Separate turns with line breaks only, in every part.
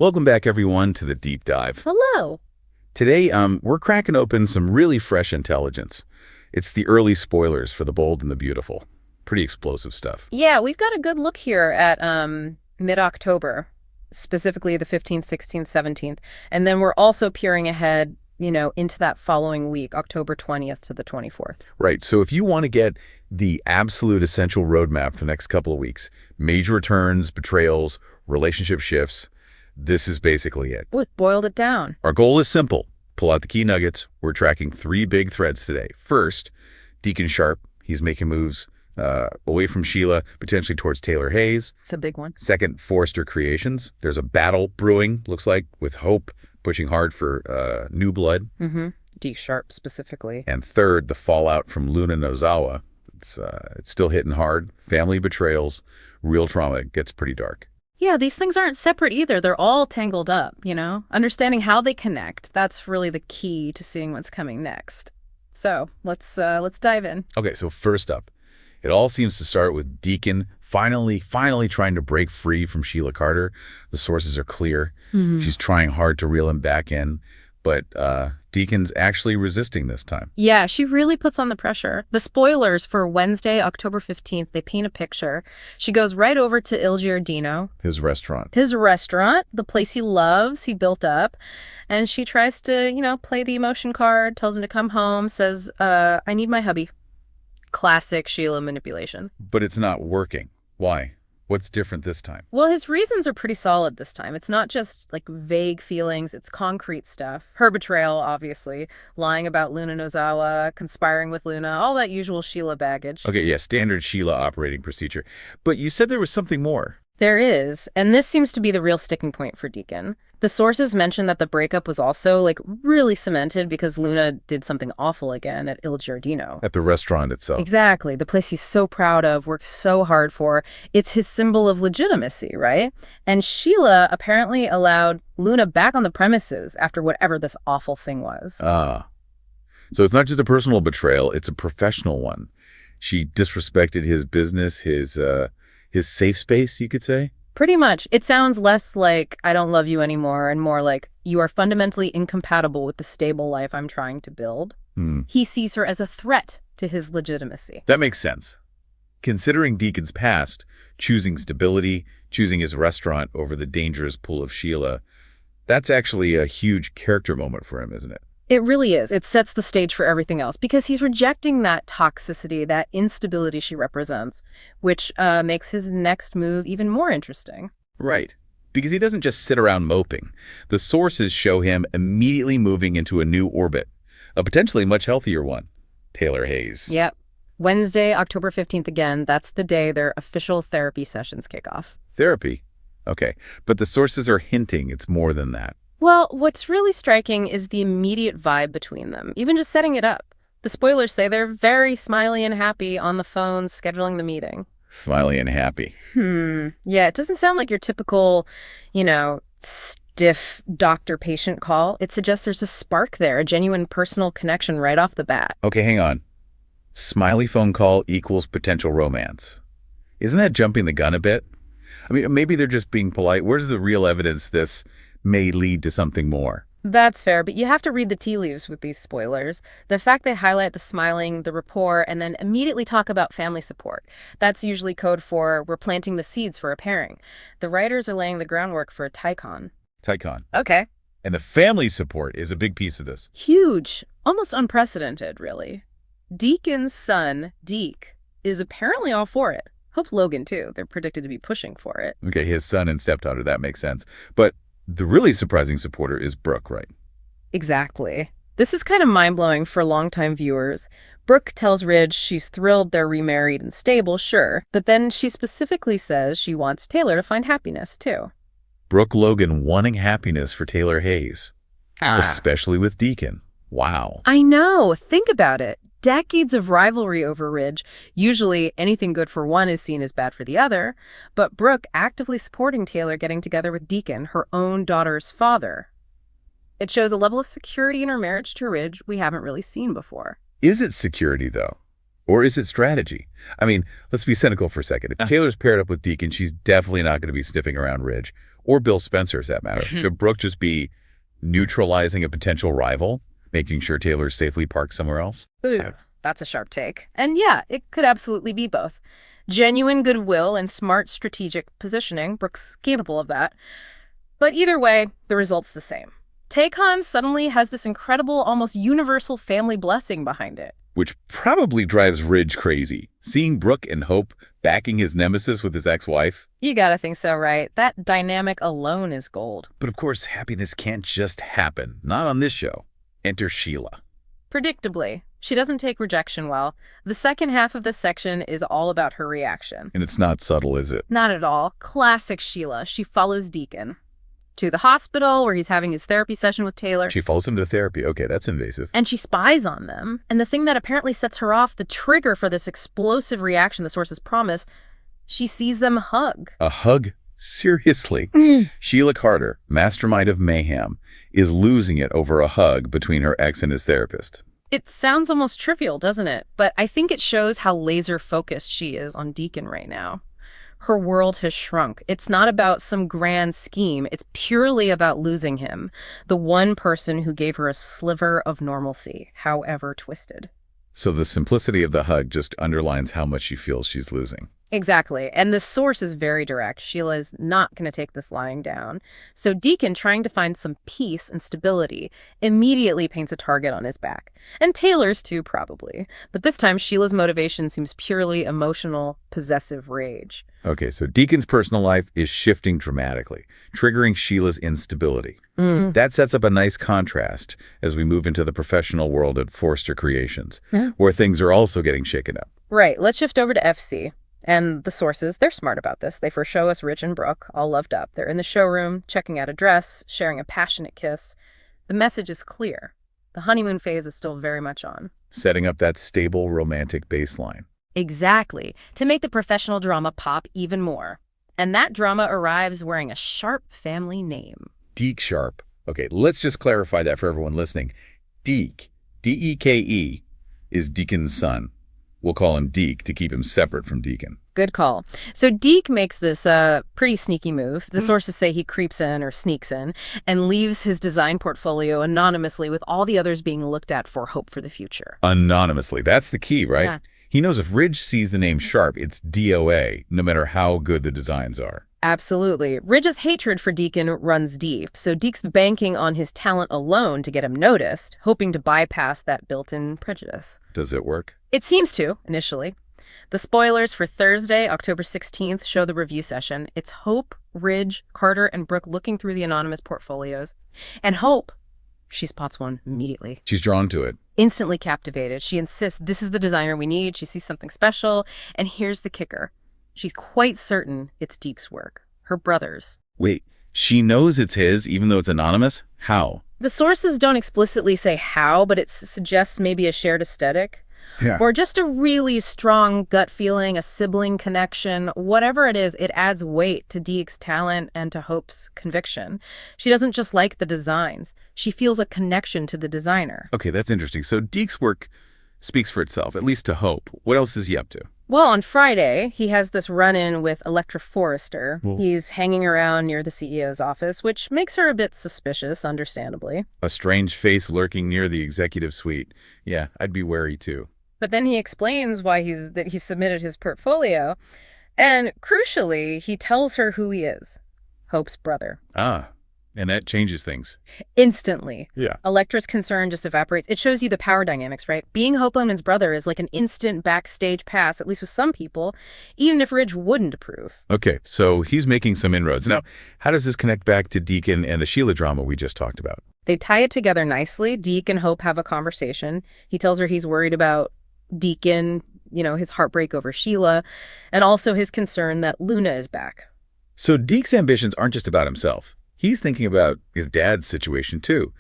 Welcome back, everyone, to the Deep Dive.
Hello.
Today, we're cracking open some really fresh intelligence. It's the early spoilers for The Bold and the Beautiful. Pretty explosive stuff.
Yeah, we've got a good look here at mid-October, specifically the 15th, 16th, 17th. And then we're also peering ahead, into that following week, October 20th to the 24th.
Right, so if you want to get the absolute essential roadmap for the next couple of weeks, major returns, betrayals, relationship shifts, this is basically it.
Ooh, boiled it down.
Our goal is simple. Pull out the key nuggets. We're tracking 3 big threads today. First, Deacon Sharp. He's making moves away from Sheila, potentially towards Taylor Hayes.
It's a big one.
Second, Forrester Creations. There's a battle brewing, looks like, with Hope pushing hard for new blood.
Mm-hmm. D Sharp specifically.
And third, the fallout from Luna Nozawa. It's still hitting hard. Family betrayals, real trauma. It gets pretty dark.
Yeah, these things aren't separate either. They're all tangled up, Understanding how they connect, that's really the key to seeing what's coming next. So let's dive in.
Okay, so first up, it all seems to start with Deacon finally trying to break free from Sheila Carter. The sources are clear.
Mm-hmm.
She's trying hard to reel him back in, but Deacon's actually resisting this time.
Yeah, she really puts on the pressure. The spoilers for Wednesday, October 15th, they paint a picture. She goes right over to Il Giardino.
His restaurant,
the place he loves, he built up. And she tries to, play the emotion card, tells him to come home, says, I need my hubby. Classic Sheila manipulation.
But it's not working. Why? What's different this time?
Well, his reasons are pretty solid this time. It's not just like vague feelings, it's concrete stuff. Her betrayal, obviously, lying about Luna Nozawa, conspiring with Luna, all that usual Sheila baggage.
Okay, yeah, standard Sheila operating procedure. But you said there was something more.
There is, and this seems to be the real sticking point for Deacon. The sources mention that the breakup was also, really cemented because Luna did something awful again at Il Giardino.
At the restaurant itself.
Exactly. The place he's so proud of, works so hard for. It's his symbol of legitimacy, right? And Sheila apparently allowed Luna back on the premises after whatever this awful thing was.
Ah. So it's not just a personal betrayal, it's a professional one. She disrespected his business, his safe space, you could say?
Pretty much. It sounds less like, I don't love you anymore, and more like, you are fundamentally incompatible with the stable life I'm trying to build. He sees her as a threat to his legitimacy.
That makes sense. Considering Deacon's past, choosing stability, choosing his restaurant over the dangerous pull of Sheila, that's actually a huge character moment for him, isn't it?
It really is. It sets the stage for everything else because he's rejecting that toxicity, that instability she represents, which makes his next move even more interesting.
Right. Because he doesn't just sit around moping. The sources show him immediately moving into a new orbit, a potentially much healthier one. Taylor Hayes.
Yep. Wednesday, October 15th again, that's the day their official therapy sessions kick off.
Therapy? Okay. But the sources are hinting it's more than that.
Well, what's really striking is the immediate vibe between them, even just setting it up. The spoilers say they're very smiley and happy on the phone scheduling the meeting.
Smiley and happy.
Yeah, it doesn't sound like your typical, stiff doctor-patient call. It suggests there's a spark there, a genuine personal connection right off the bat.
Okay, hang on. Smiley phone call equals potential romance. Isn't that jumping the gun a bit? I mean, maybe they're just being polite. Where's the real evidence this may lead to something more?
That's fair, but you have to read the tea leaves with these spoilers. The fact they highlight the smiling, the rapport, and then immediately talk about family support. That's usually code for we're planting the seeds for a pairing. The writers are laying the groundwork for a Tycon.
Tycon.
Okay.
And the family support is a big piece of this.
Huge. Almost unprecedented, really. Deacon's son, Deke, is apparently all for it. Hope Logan, too. They're predicted to be pushing for it.
Okay, his son and stepdaughter, that makes sense. But the really surprising supporter is Brooke, right?
Exactly. This is kind of mind-blowing for longtime viewers. Brooke tells Ridge she's thrilled they're remarried and stable, sure, but then she specifically says she wants Taylor to find happiness, too.
Brooke Logan wanting happiness for Taylor Hayes, especially with Deacon. Wow.
I know. Think about it. Decades of rivalry over Ridge. Usually anything good for one is seen as bad for the other, but Brooke actively supporting Taylor getting together with Deacon, her own daughter's father. It shows a level of security in her marriage to Ridge we haven't really seen before.
Is it security, though? Or is it strategy? I mean, let's be cynical for a second. If Taylor's paired up with Deacon, she's definitely not going to be sniffing around Ridge. Or Bill Spencer, for that matter. Could Brooke just be neutralizing a potential rival, making sure Taylor's safely parked somewhere else?
Ooh, that's a sharp take. And yeah, it could absolutely be both. Genuine goodwill and smart strategic positioning. Brooke's capable of that. But either way, the result's the same. Taycon suddenly has this incredible, almost universal family blessing behind it.
Which probably drives Ridge crazy. Seeing Brooke and Hope backing his nemesis with his ex-wife.
You gotta think so, right? That dynamic alone is gold.
But of course, happiness can't just happen. Not on this show. Enter Sheila.
Predictably, she doesn't take rejection well. The second half of this section is all about her reaction.
And it's not subtle, is it?
Not at all. Classic Sheila. She follows Deacon to the hospital where he's having his therapy session with Taylor.
She follows him to therapy. Okay, that's invasive.
And she spies on them. And the thing that apparently sets her off, the trigger for this explosive reaction the sources promise, she sees them hug.
A hug? Seriously? Sheila Carter, mastermind of mayhem, is losing it over a hug between her ex and his therapist.
It sounds almost trivial, doesn't it? But I think it shows how laser-focused she is on Deacon right now. Her world has shrunk. It's not about some grand scheme. It's purely about losing him, the one person who gave her a sliver of normalcy, however twisted.
So the simplicity of the hug just underlines how much she feels she's losing.
Exactly. And the source is very direct. Sheila is not going to take this lying down. So Deacon, trying to find some peace and stability, immediately paints a target on his back. And Taylor's too, probably. But this time, Sheila's motivation seems purely emotional, possessive rage.
Okay, so Deacon's personal life is shifting dramatically, triggering Sheila's instability. That sets up a nice contrast as we move into the professional world at Forster Creations, where things are also getting shaken up.
Right. Let's shift over to FC. And the sources, they're smart about this. They first show us Ridge and Brooke, all loved up. They're in the showroom, checking out a dress, sharing a passionate kiss. The message is clear. The honeymoon phase is still very much on.
Setting up that stable romantic baseline.
Exactly, to make the professional drama pop even more. And that drama arrives wearing a Sharp family name.
Deke Sharp. Okay, let's just clarify that for everyone listening. Deke, D-E-K-E, is Deacon's son. We'll call him Deke to keep him separate from Deacon.
Good call. So Deke makes this pretty sneaky move. The sources say he creeps in or sneaks in and leaves his design portfolio anonymously with all the others being looked at for hope for the future.
Anonymously. That's the key, right?
Yeah.
He knows if Ridge sees the name Sharp, it's DOA, no matter how good the designs are.
Absolutely. Ridge's hatred for Deacon runs deep, so Deke's banking on his talent alone to get him noticed, hoping to bypass that built-in prejudice.
Does it work?
It seems to, initially. The spoilers for Thursday, October 16th, show the review session. It's Hope, Ridge, Carter, and Brooke looking through the anonymous portfolios. And Hope, she spots one immediately.
She's drawn to it.
Instantly captivated. She insists this is the designer we need. She sees something special. And here's the kicker. She's quite certain it's Deke's work. Her brother's.
Wait, she knows it's his even though it's anonymous? How?
The sources don't explicitly say how, but it suggests maybe a shared aesthetic.
Yeah.
Or just a really strong gut feeling, a sibling connection. Whatever it is, it adds weight to Deke's talent and to Hope's conviction. She doesn't just like the designs. She feels a connection to the designer.
Okay, that's interesting. So Deke's work speaks for itself, at least to Hope. What else is he up to?
Well, on Friday, he has this run-in with Electra Forrester.
Whoa.
He's hanging around near the CEO's office, which makes her a bit suspicious, understandably.
A strange face lurking near the executive suite. Yeah, I'd be wary too.
But then he explains why he submitted his portfolio. And crucially, he tells her who he is. Hope's brother.
Ah, and that changes things.
Instantly.
Yeah.
Electra's concern just evaporates. It shows you the power dynamics, right? Being Hope Loman's brother is like an instant backstage pass, at least with some people, even if Ridge wouldn't approve.
Okay, so he's making some inroads. Now, how does this connect back to Deacon and the Sheila drama we just talked about?
They tie it together nicely. Deke and Hope have a conversation. He tells her he's worried about Deacon, his heartbreak over Sheila, and also his concern that Luna is back.
So Deke's ambitions aren't just about himself. He's thinking about his dad's situation too,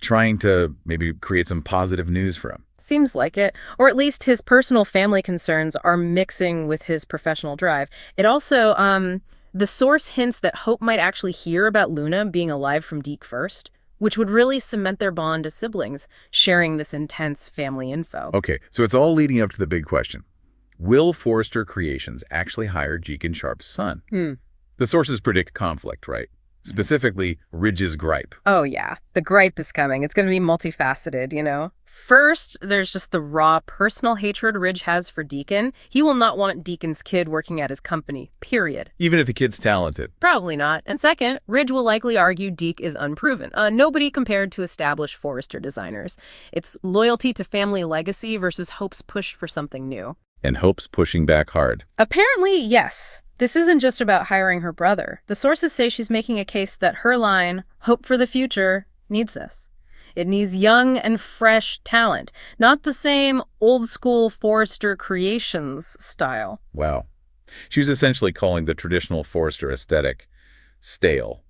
trying to maybe create some positive news for him.
Seems like it. Or at least his personal family concerns are mixing with his professional drive. It also, the source hints that Hope might actually hear about Luna being alive from Deke first, which would really cement their bond as siblings, sharing this intense family info.
Okay, so it's all leading up to the big question. Will Forrester Creations actually hire Deacon Sharp's son? The sources predict conflict, right? Specifically, Ridge's gripe.
Oh, yeah. The gripe is coming. It's going to be multifaceted, you know? First, there's just the raw personal hatred Ridge has for Deacon. He will not want Deacon's kid working at his company, period.
Even if the kid's talented.
Probably not. And second, Ridge will likely argue Deke is unproven. Nobody compared to established Forrester designers. It's loyalty to family legacy versus Hope's push for something new.
And Hope's pushing back hard.
Apparently, yes. This isn't just about hiring her brother. The sources say she's making a case that her line, Hope for the Future, needs this. It needs young and fresh talent, not the same old-school Forrester Creations style.
Wow. She was essentially calling the traditional Forrester aesthetic stale,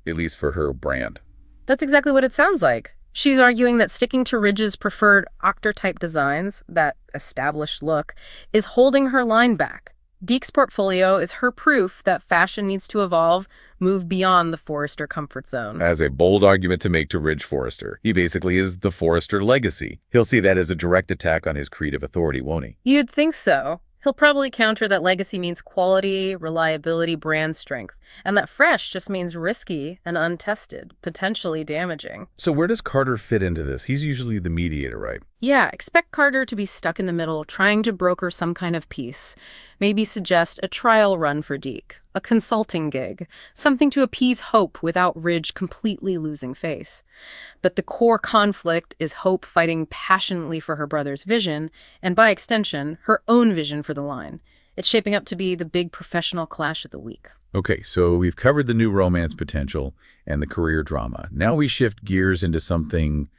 at least for her brand.
That's exactly what it sounds like. She's arguing that sticking to Ridge's preferred octa-type designs, that established look, is holding her line back. Deke's portfolio is her proof that fashion needs to evolve, move beyond the Forrester comfort zone.
As a bold argument to make to Ridge Forrester. He basically is the Forrester legacy. He'll see that as a direct attack on his creative authority, won't he?
You'd think so. He'll probably counter that legacy means quality, reliability, brand strength, and that fresh just means risky and untested, potentially damaging.
So where does Carter fit into this? He's usually the mediator, right?
Yeah, expect Carter to be stuck in the middle, trying to broker some kind of peace. Maybe suggest a trial run for Deke, a consulting gig, something to appease Hope without Ridge completely losing face. But the core conflict is Hope fighting passionately for her brother's vision, and by extension, her own vision for the line. It's shaping up to be the big professional clash of the week.
Okay, so we've covered the new romance potential and the career drama. Now we shift gears into something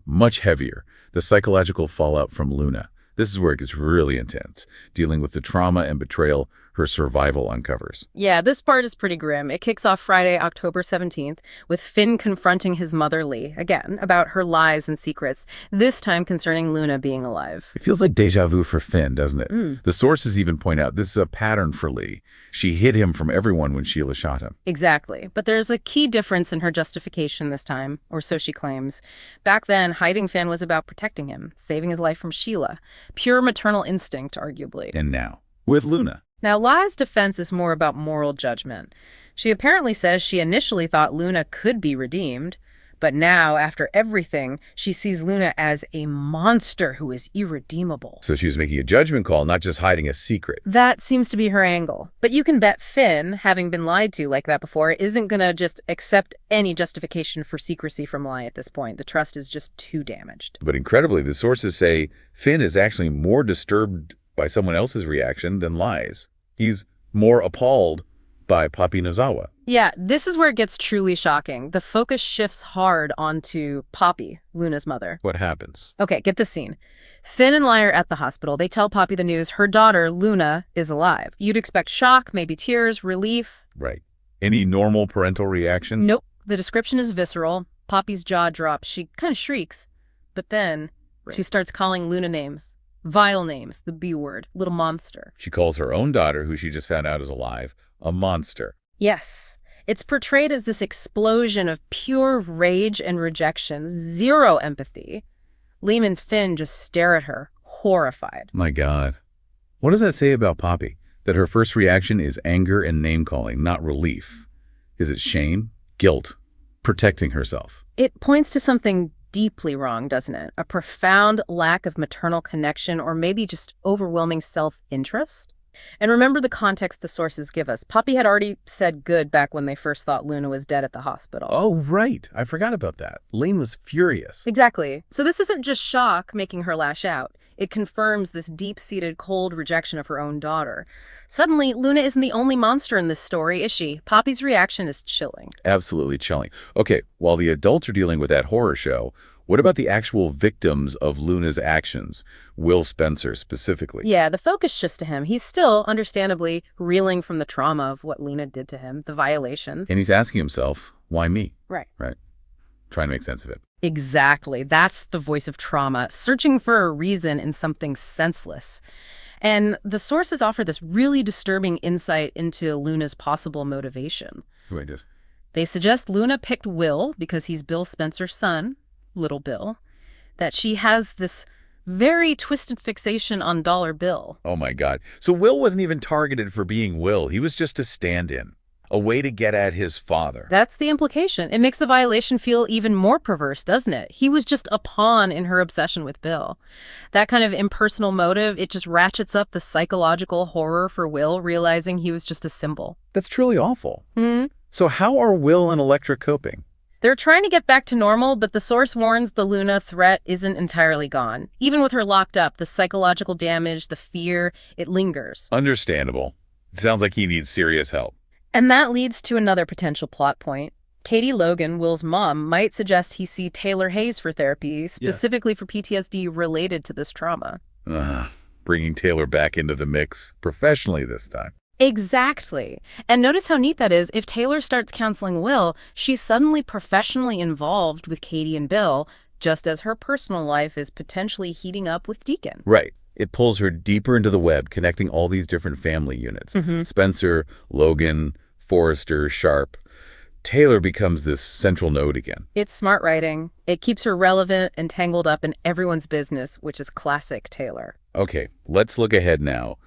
much heavier, the psychological fallout from Luna. This is where it gets really intense, dealing with the trauma and betrayal her survival uncovers.
Yeah, this part is pretty grim. It kicks off Friday, October 17th, with Finn confronting his mother, Lee, again, about her lies and secrets, this time concerning Luna being alive.
It feels like deja vu for Finn, doesn't it? The sources even point out this is a pattern for Lee. She hid him from everyone when Sheila shot him.
Exactly. But there's a key difference in her justification this time, or so she claims. Back then, hiding Finn was about protecting him, saving his life from Sheila. Pure maternal instinct, arguably.
And now, with Luna.
Now, Lai's defense is more about moral judgment. She apparently says she initially thought Luna could be redeemed, but now, after everything, she sees Luna as a monster who is irredeemable.
So she was making a judgment call, not just hiding a secret.
That seems to be her angle. But you can bet Finn, having been lied to like that before, isn't going to just accept any justification for secrecy from Lai at this point. The trust is just too damaged.
But incredibly, the sources say Finn is actually more disturbed by someone else's reaction than Lai's. He's more appalled by Papi Nozawa.
Yeah, this is where it gets truly shocking. The focus shifts hard onto Papi, Luna's mother.
What happens?
Okay, get the scene. Finn and Lai are at the hospital. They tell Papi the news. Her daughter, Luna, is alive. You'd expect shock, maybe tears, relief.
Right. Any normal parental reaction?
Nope. The description is visceral. Papi's jaw drops. She kind of shrieks. But then she starts calling Luna names. Vile names, the B word, little monster.
She calls her own daughter, who she just found out is alive, a monster.
Yes. It's portrayed as this explosion of pure rage and rejection, zero empathy. Liam and Finn just stare at her, horrified.
My God. What does that say about Papi? That her first reaction is anger and name-calling, not relief. Is it shame? Guilt? Protecting herself?
It points to something deeply wrong, doesn't it? A profound lack of maternal connection, or maybe just overwhelming self-interest? And remember the context the sources give us. Papi had already said good back when they first thought Luna was dead at the hospital.
Oh, right. I forgot about that. Lane was furious.
Exactly. So this isn't just shock making her lash out. It confirms this deep-seated cold rejection of her own daughter. Suddenly, Luna isn't the only monster in this story, is she? Papi's reaction is chilling.
Absolutely chilling. Okay, while the adults are dealing with that horror show, what about the actual victims of Luna's actions? Will Spencer, specifically.
Yeah, the focus shifts to him. He's still, understandably, reeling from the trauma of what Luna did to him, the violation.
And he's asking himself, why me?
Right.
Right. Trying to make sense of it.
Exactly. That's the voice of trauma, searching for a reason in something senseless. And the sources offer this really disturbing insight into Luna's possible motivation.
Who I did.
They suggest Luna picked Will because he's Bill Spencer's son, Little Bill, that she has this very twisted fixation on Dollar Bill.
Oh my God. So Will wasn't even targeted for being Will. He was just a stand-in. a way to get at his father.
That's the implication. It makes the violation feel even more perverse, doesn't it? He was just a pawn in her obsession with Bill. That kind of impersonal motive, it just ratchets up the psychological horror for Will, realizing he was just a symbol.
That's truly awful. So how are Will and Elektra coping?
They're trying to get back to normal, but the source warns the Luna threat isn't entirely gone. Even with her locked up, the psychological damage, the fear, it lingers.
Understandable. It sounds like he needs serious help.
And that leads to another potential plot point. Katie Logan, Will's mom, might suggest he see Taylor Hayes for therapy, specifically for PTSD related to this trauma.
Bringing Taylor back into the mix professionally this time.
Exactly. And notice how neat that is. If Taylor starts counseling Will, she's suddenly professionally involved with Katie and Bill, just as her personal life is potentially heating up with Deacon.
Right. It pulls her deeper into the web, connecting all these different family units. Spencer, Logan, Forrester, Sharp. Taylor becomes this central node again.
It's smart writing. It keeps her relevant and tangled up in everyone's business, which is classic Taylor.
Okay, let's look ahead now.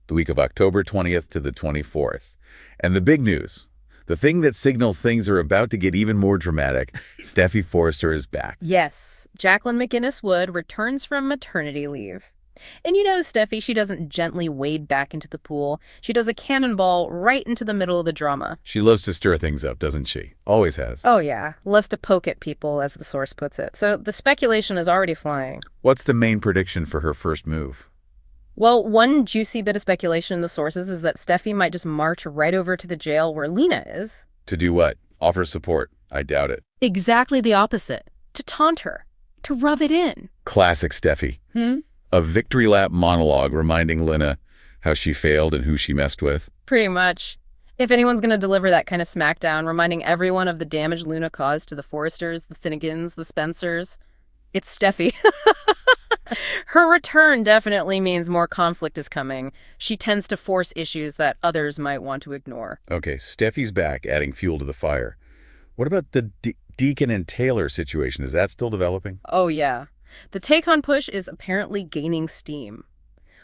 The week of October 20th to the 24th. And the big news, the thing that signals things are about to get even more dramatic, Steffy Forrester is back.
Yes, Jacqueline McGinnis Wood returns from maternity leave. And you know Steffy, she doesn't gently wade back into the pool. She does a cannonball right into the middle of the drama.
She loves to stir things up, doesn't she? Always has.
Oh yeah, loves to poke at people, as the source puts it. So the speculation is already flying.
What's the main prediction for her first move?
Well, one juicy bit of speculation in the sources is that Steffy might just march right over to the jail where Lena is.
To do what? Offer support? I doubt it.
Exactly the opposite. To taunt her. To rub it in.
Classic Steffy. A victory lap monologue reminding Lena how she failed and who she messed with.
Pretty much. If anyone's going to deliver that kind of smackdown, reminding everyone of the damage Luna caused to the Forresters, the Finnegans, the Spencers, it's Steffy. Her return definitely means more conflict is coming. She tends to force issues that others might want to ignore.
Okay, Steffi's back, adding fuel to the fire. What about the Deacon and Taylor situation? Is that still developing?
Oh, yeah. The take-on push is apparently gaining steam.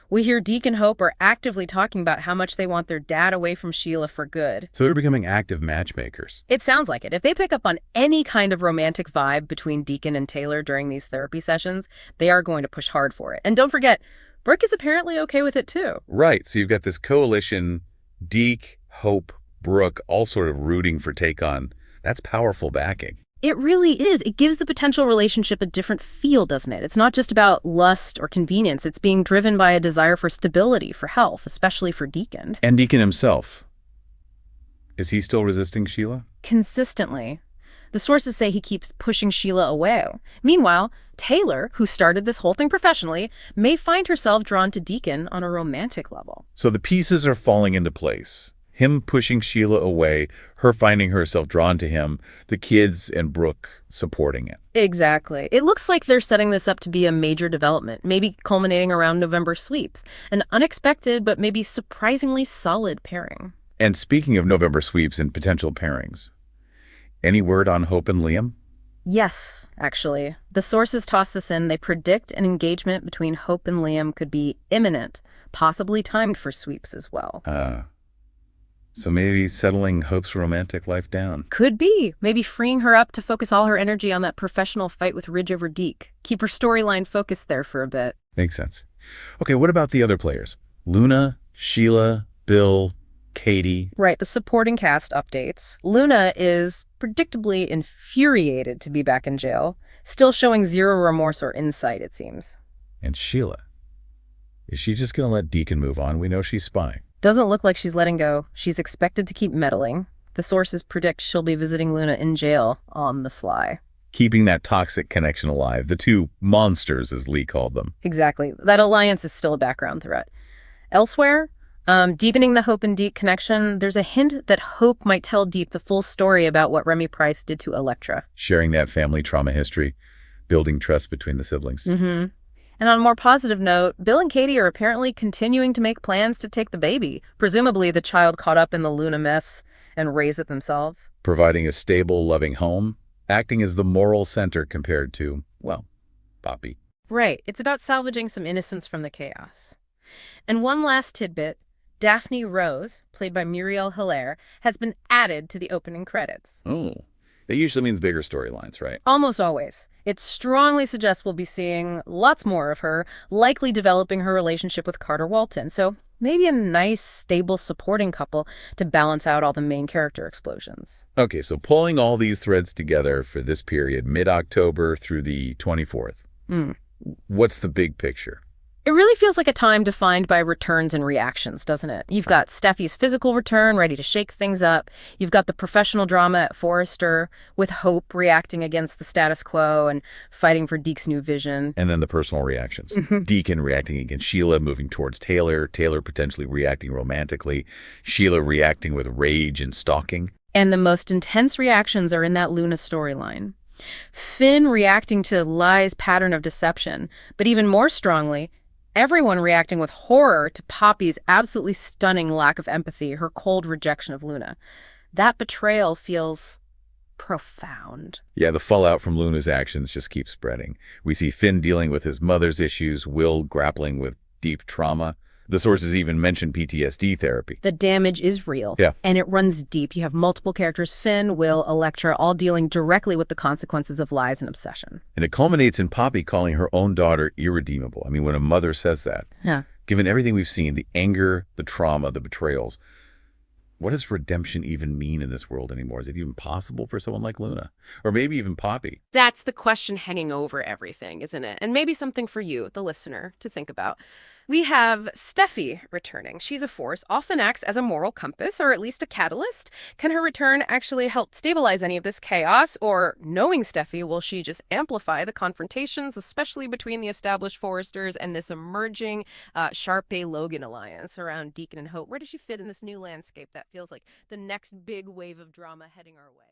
We hear Deke and Hope are actively talking about how much they want their dad away from Sheila for good.
So they're becoming active matchmakers.
It sounds like it. If they pick up on any kind of romantic vibe between Deacon and Taylor during these therapy sessions, they are going to push hard for it. And don't forget, Brooke is apparently okay with it too.
Right. So you've got this coalition, Deke, Hope, Brooke, all sort of rooting for take-on. That's powerful backing.
It really is. It gives the potential relationship a different feel, doesn't it? It's not just about lust or convenience. It's being driven by a desire for stability, for health, especially for Deacon.
And Deacon himself. Is he still resisting Sheila?
Consistently. The sources say he keeps pushing Sheila away. Meanwhile, Taylor, who started this whole thing professionally, may find herself drawn to Deacon on a romantic level.
So the pieces are falling into place. Him pushing Sheila away, her finding herself drawn to him, the kids and Brooke supporting it.
Exactly. It looks like they're setting this up to be a major development, maybe culminating around November sweeps. An unexpected but maybe surprisingly solid pairing.
And speaking of November sweeps and potential pairings, any word on Hope and Liam?
Yes, actually. The sources toss this in. They predict an engagement between Hope and Liam could be imminent, possibly timed for sweeps as well.
So maybe settling Hope's romantic life down.
Could be. Maybe freeing her up to focus all her energy on that professional fight with Ridge over Deke. Keep her storyline focused there for a bit.
Makes sense. Okay, what about the other players? Luna, Sheila, Bill, Katie.
Right, the supporting cast updates. Luna is predictably infuriated to be back in jail, still showing zero remorse or insight, it seems.
And Sheila. Is she just going to let Deacon move on? We know she's spying.
Doesn't look like she's letting go. She's expected to keep meddling. The sources predict she'll be visiting Luna in jail on the sly.
Keeping that toxic connection alive. The two monsters, as Lee called them.
Exactly. That alliance is still a background threat. Elsewhere, deepening the Hope and Deke connection, there's a hint that Hope might tell Deke the full story about what Remy Price did to Elektra.
Sharing that family trauma history, building trust between the siblings.
And on a more positive note, Bill and Katie are apparently continuing to make plans to take the baby, presumably the child caught up in the Luna mess, and raise it themselves.
Providing a stable, loving home, acting as the moral center compared to, well, Poppy.
Right. It's about salvaging some innocence from the chaos. And one last tidbit. Daphne Rose, played by Muriel Hilaire, has been added to the opening credits.
Oh, that usually means bigger storylines, right?
Almost always. It strongly suggests we'll be seeing lots more of her, likely developing her relationship with Carter Walton. So maybe a nice, stable supporting couple to balance out all the main character explosions.
Okay, so pulling all these threads together for this period, mid-October through the 24th, what's the big picture?
It really feels like a time defined by returns and reactions, doesn't it? You've got Steffi's physical return, ready to shake things up. You've got the professional drama at Forrester, with Hope reacting against the status quo and fighting for Deke's new vision.
And then the personal reactions. Deacon reacting against Sheila, moving towards Taylor. Taylor potentially reacting romantically. Sheila reacting with rage and stalking.
And the most intense reactions are in that Luna storyline. Finn reacting to Lai's pattern of deception, but even more strongly, everyone reacting with horror to Poppy's absolutely stunning lack of empathy, her cold rejection of Luna. That betrayal feels profound.
Yeah, the fallout from Luna's actions just keeps spreading. We see Finn dealing with his mother's issues, Will grappling with deep trauma. The sources even mention PTSD therapy.
The damage is real.
Yeah.
And it runs deep. You have multiple characters, Finn, Will, Elektra, all dealing directly with the consequences of lies and obsession.
And it culminates in Poppy calling her own daughter irredeemable. I mean, when a mother says that, given everything we've seen, the anger, the trauma, the betrayals, what does redemption even mean in this world anymore? Is it even possible for someone like Luna? Or maybe even Poppy?
That's the question hanging over everything, isn't it? And maybe something for you, the listener, to think about. We have Steffy returning. She's a force, often acts as a moral compass, or at least a catalyst. Can her return actually help stabilize any of this chaos? Or, knowing Steffy, will she just amplify the confrontations, especially between the established Forresters and this emerging Sharpay-Logan alliance around Deacon and Hope? Where does she fit in this new landscape that feels like the next big wave of drama heading our way?